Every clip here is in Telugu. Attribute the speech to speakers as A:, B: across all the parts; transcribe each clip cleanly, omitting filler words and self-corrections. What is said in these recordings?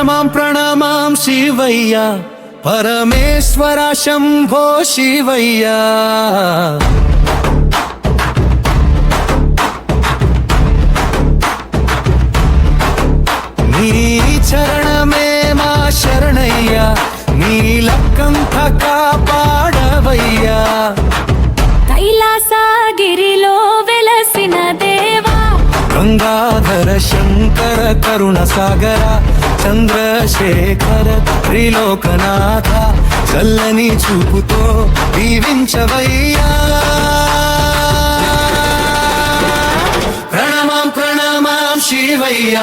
A: ప్రణమాం ప్రణమాం శివయ్య పరమేశ్వర శంభో శివయ్య నీ చరణమే మా శరణయ్య నీలకంఠ కాపాడవయ్యా
B: కైలాసగిరిలో వెలసిన దేవా
A: గంగాధర శంకర కరుణ సాగర చంద్రశేఖర త్రిలోకనాథ చల్లని చూపుతో దీవించవయ్యా ప్రణమాం ప్రణమాం శివయ్య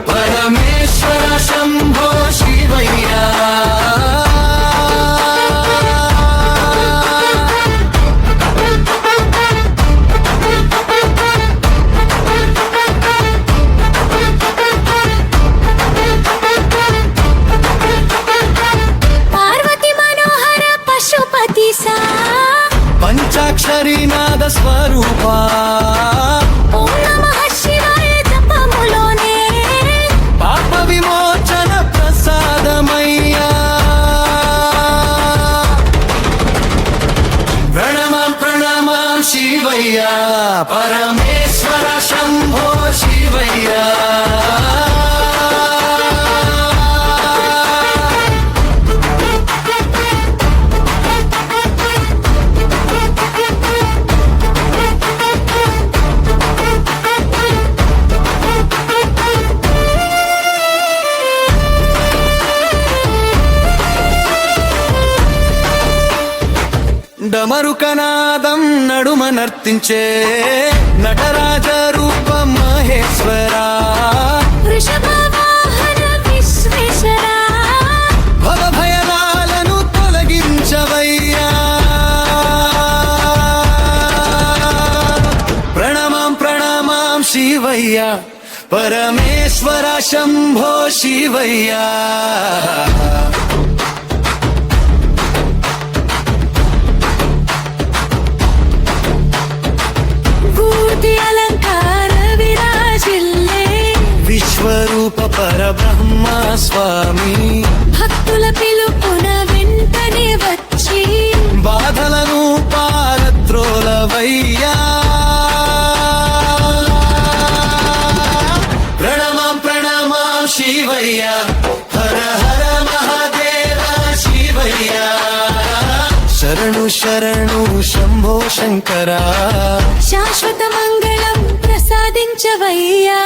A: పరమేశ్వర శంభో శివయ్య పంచాక్షరీ నాద స్వరూపా
B: ఓం నమః శివాయ జపములోనే
A: పాప విమోచన ప్రసాదమయ్యా ప్రణమాం ప్రణమాం శివయ్య పరమేశ్వర శంభో శివయ్య డమరుకనాదం నడుమ నర్తించే నటరాజ రూప మహేశ్వర
B: వృషభ వాహన విశ్వేశ్వర
A: భవభయనాలను తొలగించవయ్యా ప్రణమాం ప్రణమాం శివయ్య పరమేశ్వర శంభో శివయ్య విశ్వరూప పరబ్రహ్మ స్వామి
B: భక్తుల పిలుపున వెంటనే వచ్చి
A: బాధలను పారద్రోలవయ్యా ప్రణమాం ప్రణమాం శివయ్య హర హర మహాదేవ శివయ్య శరణు శరణు శంభో శంకర
B: శాశ్వత మంగళం ప్రసాదించవయ్యా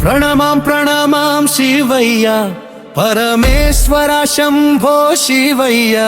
A: ప్రణమాం ప్రణమాం శివయ్య పరమేశ్వర శంభో శివయ్య